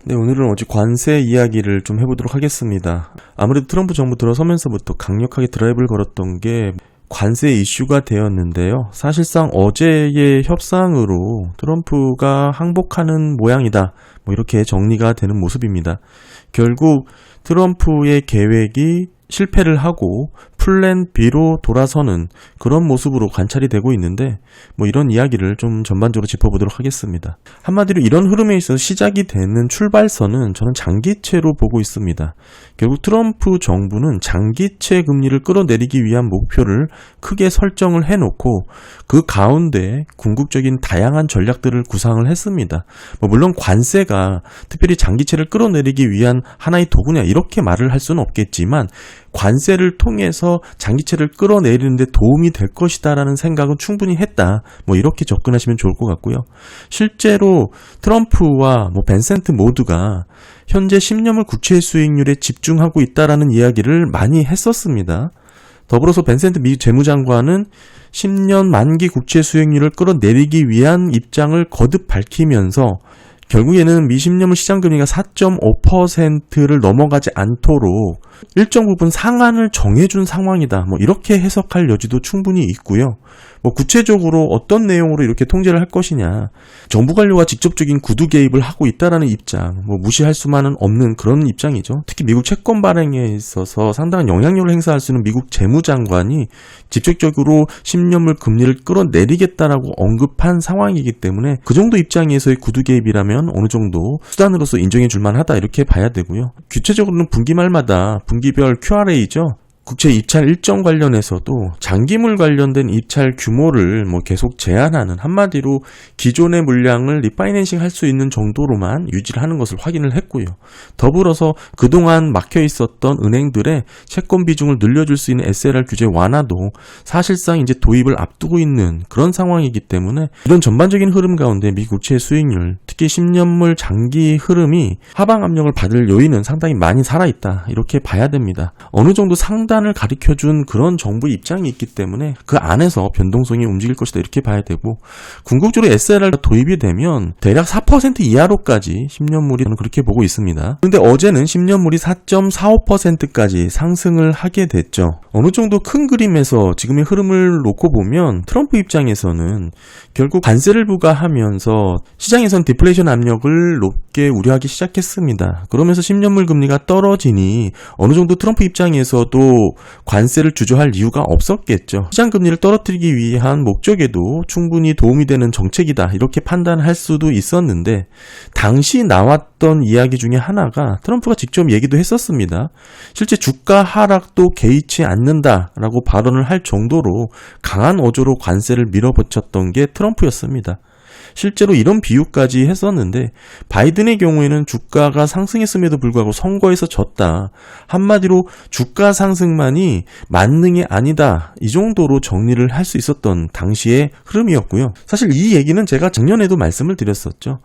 네, 오늘은 어제 관세 이야기를 좀 해보도록 하겠습니다. 아무래도 트럼프 정부 들어서면서부터 강력하게 드라이브를 걸었던 게 관세 이슈가 되었는데요. 사실상 어제의 협상으로 트럼프가 항복하는 모양이다. 이렇게 정리가 되는 모습입니다. 결국 트럼프의 계획이 실패를 하고 플랜 B로 돌아서는 그런 모습으로 관찰이 되고 있는데 이런 이야기를 좀 전반적으로 짚어보도록 하겠습니다. 한마디로 이런 흐름에 있어서 시작이 되는 출발선은 저는 장기채로 보고 있습니다. 결국 트럼프 정부는 장기채 금리를 끌어내리기 위한 목표를 크게 설정을 해놓고 그 가운데 궁극적인 다양한 전략들을 구상을 했습니다. 물론 관세가 특별히 장기채를 끌어내리기 위한 하나의 도구냐 이렇게 말을 할 수는 없겠지만 관세를 통해서 장기채를 끌어내리는데 도움이 될 것이다라는 생각은 충분히 했다. 이렇게 접근하시면 좋을 것 같고요. 실제로 트럼프와 벤센트 모두가 현재 10년물 국채 수익률에 집중하고 있다라는 이야기를 많이 했었습니다. 더불어서 벤센트 미 재무장관은 10년 만기 국채 수익률을 끌어내리기 위한 입장을 거듭 밝히면서 결국에는 미 10년물 시장금리가 4.5%를 넘어가지 않도록 일정 부분 상한을 정해준 상황이다. 이렇게 해석할 여지도 충분히 있고요. 구체적으로 어떤 내용으로 이렇게 통제를 할 것이냐. 정부 관료가 직접적인 구두 개입을 하고 있다라는 입장, 무시할 수만은 없는 그런 입장이죠. 특히 미국 채권 발행에 있어서 상당한 영향력을 행사할 수 있는 미국 재무장관이 직접적으로 10년물 금리를 끌어내리겠다라고 언급한 상황이기 때문에 그 정도 입장에서의 구두 개입이라면 어느 정도 수단으로서 인정해 줄 만하다 이렇게 봐야 되고요. 구체적으로는 분기말마다 분기별 QRA죠. 국채 입찰 일정 관련해서도 장기물 관련된 입찰 규모를 계속 제한하는 한마디로 기존의 물량을 리파이낸싱 할 수 있는 정도로만 유지를 하는 것을 확인을 했고요. 더불어서 그동안 막혀 있었던 은행들의 채권 비중을 늘려줄 수 있는 SLR 규제 완화도 사실상 이제 도입을 앞두고 있는 그런 상황이기 때문에 이런 전반적인 흐름 가운데 미 국채 수익률, 특히 10년물 장기 흐름이 하방 압력을 받을 요인은 상당히 많이 살아있다. 이렇게 봐야 됩니다. 어느 정도 상단을 가리켜준 그런 정부 입장이 있기 때문에 그 안에서 변동성이 움직일 것이다 이렇게 봐야 되고 궁극적으로 SLR가 도입이 되면 대략 4% 이하로까지 10년물이 저는 그렇게 보고 있습니다. 그런데 어제는 10년물이 4.45%까지 상승을 하게 됐죠. 어느 정도 큰 그림에서 지금의 흐름을 놓고 보면 트럼프 입장에서는 결국 관세를 부과하면서 시장에선 디플레이션 압력을 높게 우려하기 시작했습니다. 그러면서 10년물 금리가 떨어지니 어느 정도 트럼프 입장에서도 관세를 주저할 이유가 없었겠죠. 시장 금리를 떨어뜨리기 위한 목적에도 충분히 도움이 되는 정책이다 이렇게 판단할 수도 있었는데 당시 나왔던 이야기 중에 하나가 트럼프가 직접 얘기도 했었습니다. 실제 주가 하락도 개의치 않는다라고 발언을 할 정도로 강한 어조로 관세를 밀어붙였던 게 트럼프였습니다. 실제로 이런 비유까지 했었는데 바이든의 경우에는 주가가 상승했음에도 불구하고 선거에서 졌다. 한마디로 주가 상승만이 만능이 아니다. 이 정도로 정리를 할 수 있었던 당시의 흐름이었고요. 사실 이 얘기는 제가 작년에도 말씀을 드렸었죠.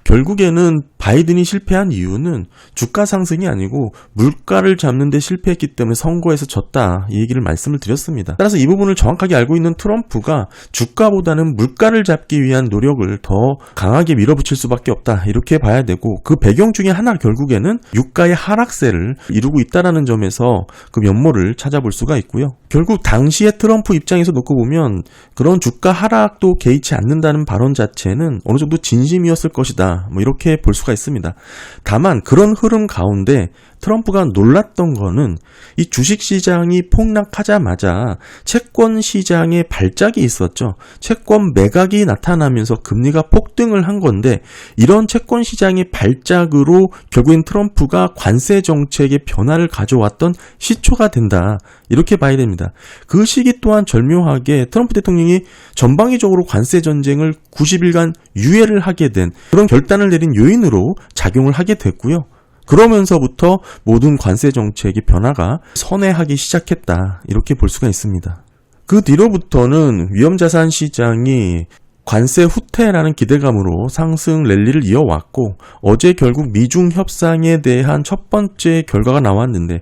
결국에는 바이든이 실패한 이유는 주가 상승이 아니고 물가를 잡는 데 실패했기 때문에 선거에서 졌다 이 얘기를 말씀을 드렸습니다. 따라서 이 부분을 정확하게 알고 있는 트럼프가 주가보다는 물가를 잡기 위한 노력을 더 강하게 밀어붙일 수밖에 없다 이렇게 봐야 되고 그 배경 중에 하나 결국에는 유가의 하락세를 이루고 있다는 점에서 그 면모를 찾아볼 수가 있고요. 결국 당시의 트럼프 입장에서 놓고 보면 그런 주가 하락도 개의치 않는다는 발언 자체는 어느 정도 진심이었을 것이다 이렇게 볼 수가 있습니다. 다만 그런 흐름 가운데 트럼프가 놀랐던 거는 이 주식시장이 폭락하자마자 채권시장에 발작이 있었죠. 채권 매각이 나타나면서 금리가 폭등을 한 건데 이런 채권시장의 발작으로 결국엔 트럼프가 관세 정책의 변화를 가져왔던 시초가 된다. 이렇게 봐야 됩니다. 그 시기 또한 절묘하게 트럼프 대통령이 전방위적으로 관세 전쟁을 90일간 유예를 하게 된 그런 결단을 내린 요인으로 작용을 하게 됐고요. 그러면서부터 모든 관세 정책의 변화가 선회하기 시작했다. 이렇게 볼 수가 있습니다. 그 뒤로부터는 위험자산 시장이 관세 후퇴라는 기대감으로 상승 랠리를 이어왔고 어제 결국 미중 협상에 대한 첫 번째 결과가 나왔는데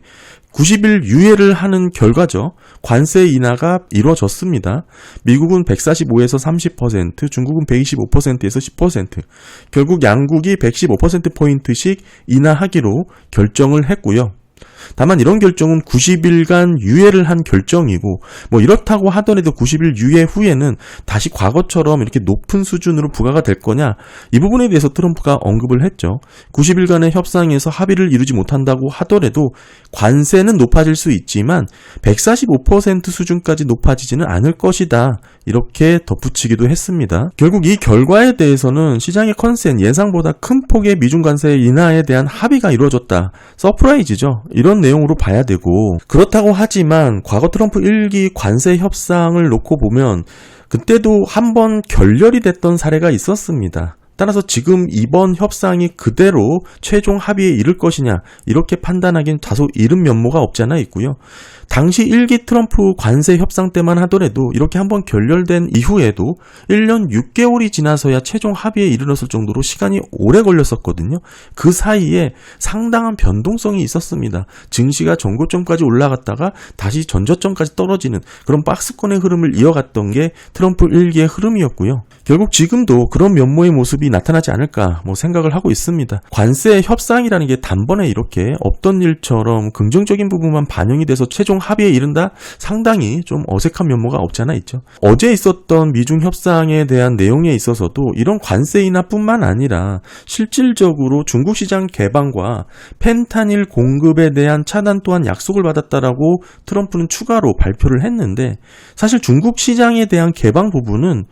90일 유예를 하는 결과죠. 관세 인하가 이루어졌습니다. 미국은 145에서 30%, 중국은 125%에서 10%. 결국 양국이 115%포인트씩 인하하기로 결정을 했고요. 다만 이런 결정은 90일간 유예를 한 결정이고 뭐 이렇다고 하더라도 90일 유예 후에는 다시 과거처럼 이렇게 높은 수준으로 부과가 될 거냐, 이 부분에 대해서 트럼프가 언급을 했죠. 90일간의 협상에서 합의를 이루지 못한다고 하더라도 관세는 높아질 수 있지만 145% 수준까지 높아지지는 않을 것이다, 이렇게 덧붙이기도 했습니다. 결국 이 결과에 대해서는 시장의 컨센, 예상보다 큰 폭의 미중 관세 인하에 대한 합의가 이루어졌다, 서프라이즈죠. 이런 내용으로 봐야 되고, 그렇다고 하지만 과거 트럼프 1기 관세 협상을 놓고 보면 그때도 한번 결렬이 됐던 사례가 있었습니다. 따라서 지금 이번 협상이 그대로 최종 합의에 이를 것이냐, 이렇게 판단하기엔 다소 이른 면모가 없지 않아 있고요. 당시 1기 트럼프 관세 협상 때만 하더라도 이렇게 한번 결렬된 이후에도 1년 6개월이 지나서야 최종 합의에 이르렀을 정도로 시간이 오래 걸렸었거든요. 그 사이에 상당한 변동성이 있었습니다. 증시가 전고점까지 올라갔다가 다시 전저점까지 떨어지는 그런 박스권의 흐름을 이어갔던 게 트럼프 1기의 흐름이었고요. 결국 지금도 그런 면모의 모습이 나타나지 않을까 생각을 하고 있습니다. 관세 협상이라는 게 단번에 이렇게 없던 일처럼 긍정적인 부분만 반영이 돼서 최종 합의에 이른다? 상당히 좀 어색한 면모가 없지 않아 있죠. 어제 있었던 미중 협상에 대한 내용에 있어서도 이런 관세 인하뿐만 아니라 실질적으로 중국 시장 개방과 펜타닐 공급에 대한 차단 또한 약속을 받았다라고 트럼프는 추가로 발표를 했는데, 사실 중국 시장에 대한 개방 부분은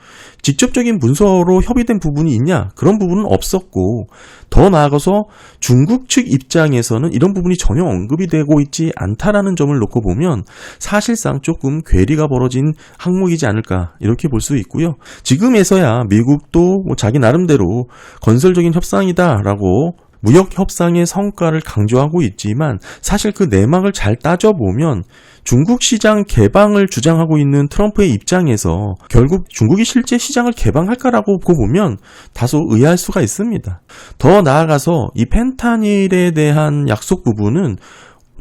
직접적인 문서로 협의된 부분이 있냐? 그런 부분은 없었고, 더 나아가서 중국 측 입장에서는 이런 부분이 전혀 언급이 되고 있지 않다라는 점을 놓고 보면 사실상 조금 괴리가 벌어진 항목이지 않을까, 이렇게 볼 수 있고요. 지금에서야 미국도 자기 나름대로 건설적인 협상이다라고 무역 협상의 성과를 강조하고 있지만, 사실 그 내막을 잘 따져보면 중국 시장 개방을 주장하고 있는 트럼프의 입장에서 결국 중국이 실제 시장을 개방할까라고 보면 다소 의아할 수가 있습니다. 더 나아가서 이 펜타닐에 대한 약속 부분은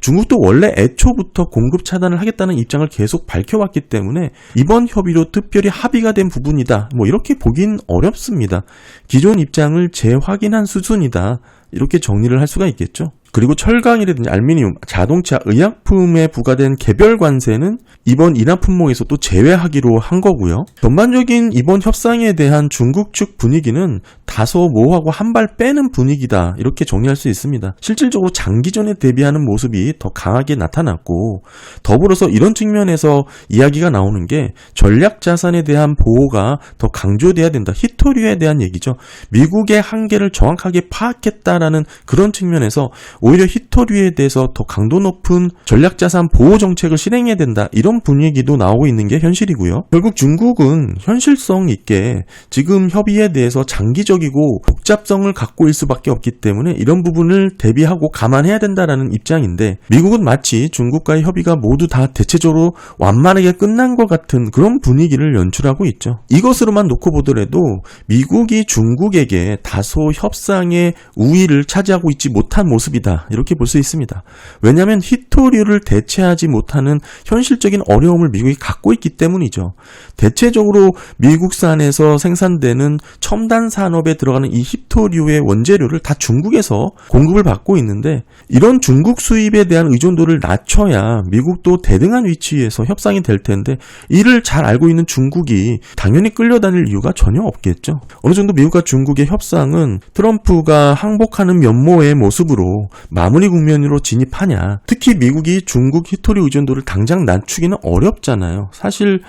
중국도 원래 애초부터 공급 차단을 하겠다는 입장을 계속 밝혀왔기 때문에 이번 협의로 특별히 합의가 된 부분이다, 이렇게 보긴 어렵습니다. 기존 입장을 재확인한 수준이다, 이렇게 정리를 할 수가 있겠죠. 그리고 철강이라든지 알루미늄, 자동차, 의약품에 부과된 개별 관세는 이번 인하 품목에서 또 제외하기로 한 거고요. 전반적인 이번 협상에 대한 중국 측 분위기는 다소 모호하고 한 발 빼는 분위기다, 이렇게 정리할 수 있습니다. 실질적으로 장기전에 대비하는 모습이 더 강하게 나타났고, 더불어서 이런 측면에서 이야기가 나오는 게 전략 자산에 대한 보호가 더 강조돼야 된다, 히토류에 대한 얘기죠. 미국의 한계를 정확하게 파악했다라는 그런 측면에서 오히려 히토류에 대해서 더 강도 높은 전략자산 보호 정책을 실행해야 된다, 이런 분위기도 나오고 있는 게 현실이고요. 결국 중국은 현실성 있게 지금 협의에 대해서 장기적이고 복잡성을 갖고 있을 수밖에 없기 때문에 이런 부분을 대비하고 감안해야 된다라는 입장인데, 미국은 마치 중국과의 협의가 모두 다 대체적으로 완만하게 끝난 것 같은 그런 분위기를 연출하고 있죠. 이것으로만 놓고 보더라도 미국이 중국에게 다소 협상의 우위를 차지하고 있지 못한 모습이다, 이렇게 볼 수 있습니다. 왜냐하면 히토류를 대체하지 못하는 현실적인 어려움을 미국이 갖고 있기 때문이죠. 대체적으로 미국산에서 생산되는 첨단 산업에 들어가는 이 히토류의 원재료를 다 중국에서 공급을 받고 있는데, 이런 중국 수입에 대한 의존도를 낮춰야 미국도 대등한 위치에서 협상이 될 텐데, 이를 잘 알고 있는 중국이 당연히 끌려다닐 이유가 전혀 없겠죠. 어느 정도 미국과 중국의 협상은 트럼프가 항복하는 면모의 모습으로 마무리 국면으로 진입하냐, 특히 미국이 중국 히토류 의존도를 당장 낮추기는 어렵잖아요. 사실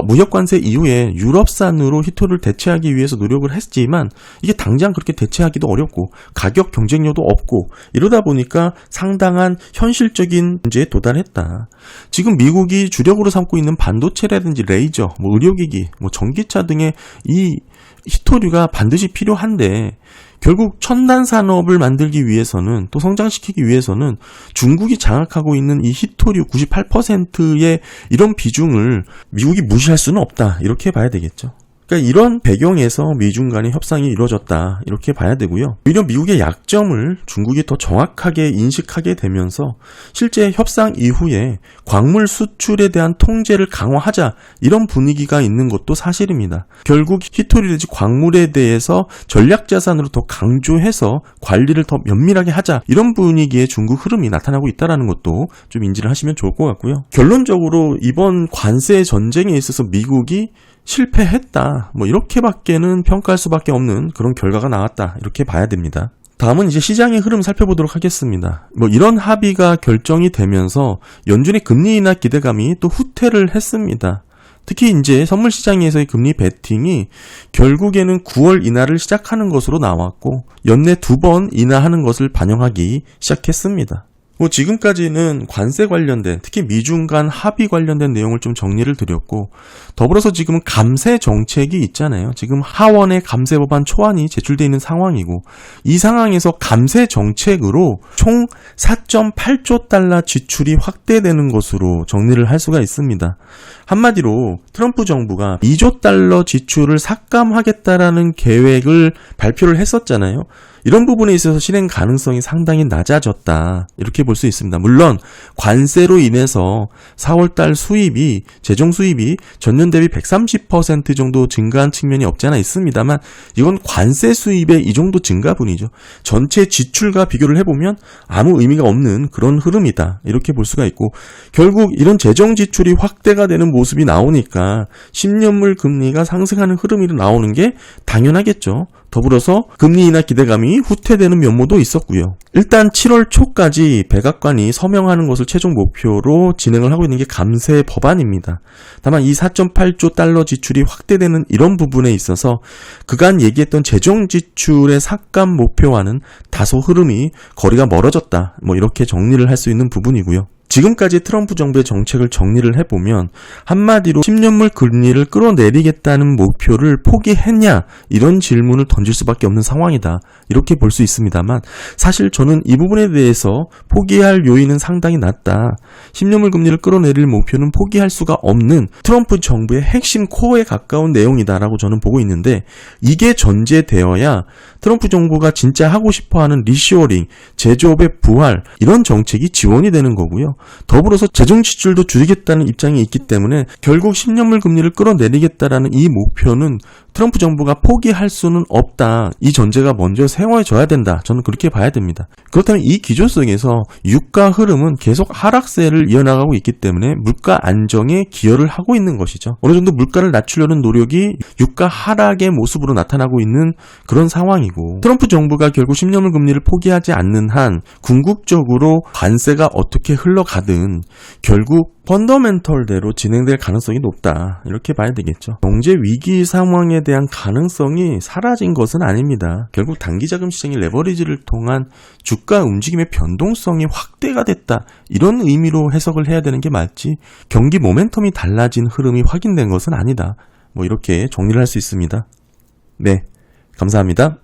무역 관세 이후에 유럽산으로 히토류를 대체하기 위해서 노력을 했지만 이게 당장 그렇게 대체하기도 어렵고 가격 경쟁력도 없고, 이러다 보니까 상당한 현실적인 문제에 도달했다. 지금 미국이 주력으로 삼고 있는 반도체라든지 레이저, 의료기기, 전기차 등의 이 히토류가 반드시 필요한데, 결국 첨단 산업을 만들기 위해서는, 또 성장시키기 위해서는 중국이 장악하고 있는 이 히토류 98%의 이런 비중을 미국이 무시할 수는 없다, 이렇게 봐야 되겠죠. 그러니까 이런 배경에서 미중 간의 협상이 이루어졌다 이렇게 봐야 되고요. 오히려 미국의 약점을 중국이 더 정확하게 인식하게 되면서 실제 협상 이후에 광물 수출에 대한 통제를 강화하자 이런 분위기가 있는 것도 사실입니다. 결국 히토리레지 광물에 대해서 전략자산으로 더 강조해서 관리를 더 면밀하게 하자 이런 분위기의 중국 흐름이 나타나고 있다는 것도 좀 인지를 하시면 좋을 것 같고요. 결론적으로 이번 관세 전쟁에 있어서 미국이 실패했다. 뭐 이렇게밖에는 평가할 수밖에 없는 그런 결과가 나왔다. 이렇게 봐야 됩니다. 다음은 이제 시장의 흐름 살펴보도록 하겠습니다. 뭐 이런 합의가 결정이 되면서 연준의 금리 인하 기대감이 또 후퇴를 했습니다. 특히 이제 선물 시장에서의 금리 베팅이 결국에는 9월 인하를 시작하는 것으로 나왔고 연내 2번 인하하는 것을 반영하기 시작했습니다. 뭐 지금까지는 관세 관련된 특히 미중 간 합의 관련된 내용을 좀 정리를 드렸고 더불어서 지금은 감세 정책이 있잖아요. 지금 하원의 감세 법안 초안이 제출되어 있는 상황이고 이 상황에서 감세 정책으로 총 4.8조 달러 지출이 확대되는 것으로 정리를 할 수가 있습니다. 한마디로 트럼프 정부가 2조 달러 지출을 삭감하겠다라는 계획을 발표를 했었잖아요. 이런 부분에 있어서 실행 가능성이 상당히 낮아졌다. 이렇게 볼 수 있습니다. 물론 관세로 인해서 4월달 수입이 재정 수입이 전년 대비 130% 정도 증가한 측면이 없지 않아 있습니다만 이건 관세 수입의 이 정도 증가분이죠. 전체 지출과 비교를 해보면 아무 의미가 없는 그런 흐름이다. 이렇게 볼 수가 있고 결국 이런 재정 지출이 확대가 되는 모습이 나오니까 10년물 금리가 상승하는 흐름이 나오는 게 당연하겠죠. 더불어서 금리 인하 기대감이 후퇴되는 면모도 있었고요. 일단 7월 초까지 백악관이 서명하는 것을 최종 목표로 진행을 하고 있는 게 감세 법안입니다. 다만 이 4.8조 달러 지출이 확대되는 이런 부분에 있어서 그간 얘기했던 재정 지출의 삭감 목표와는 다소 흐름이 거리가 멀어졌다. 뭐 이렇게 정리를 할 수 있는 부분이고요. 지금까지 트럼프 정부의 정책을 정리를 해보면 한마디로 10년물 금리를 끌어내리겠다는 목표를 포기했냐 이런 질문을 던질 수밖에 없는 상황이다. 이렇게 볼 수 있습니다만 사실 저는 이 부분에 대해서 포기할 요인은 상당히 낮다. 10년물 금리를 끌어내릴 목표는 포기할 수가 없는 트럼프 정부의 핵심 코어에 가까운 내용이다라고 저는 보고 있는데 이게 전제되어야 트럼프 정부가 진짜 하고 싶어하는 리쇼어링, 제조업의 부활 이런 정책이 지원이 되는 거고요. 더불어서 재정 지출도 줄이겠다는 입장이 있기 때문에 결국 10년물 금리를 끌어내리겠다라는 이 목표는 트럼프 정부가 포기할 수는 없다. 이 전제가 먼저 세워져야 된다. 저는 그렇게 봐야 됩니다. 그렇다면 이 기조 속에서 유가 흐름은 계속 하락세를 이어나가고 있기 때문에 물가 안정에 기여를 하고 있는 것이죠. 어느 정도 물가를 낮추려는 노력이 유가 하락의 모습으로 나타나고 있는 그런 상황이고 트럼프 정부가 결국 10년물 금리를 포기하지 않는 한 궁극적으로 관세가 어떻게 흘러가든 결국 펀더멘털대로 진행될 가능성이 높다. 이렇게 봐야 되겠죠. 경제 위기 상황에 대한 가능성이 사라진 것은 아닙니다. 결국 단기자금 시장의 레버리지를 통한 주가 움직임의 변동성이 확대가 됐다. 이런 의미로 해석을 해야 되는 게 맞지 경기 모멘텀이 달라진 흐름이 확인된 것은 아니다. 뭐 이렇게 정리를 할 수 있습니다. 네, 감사합니다.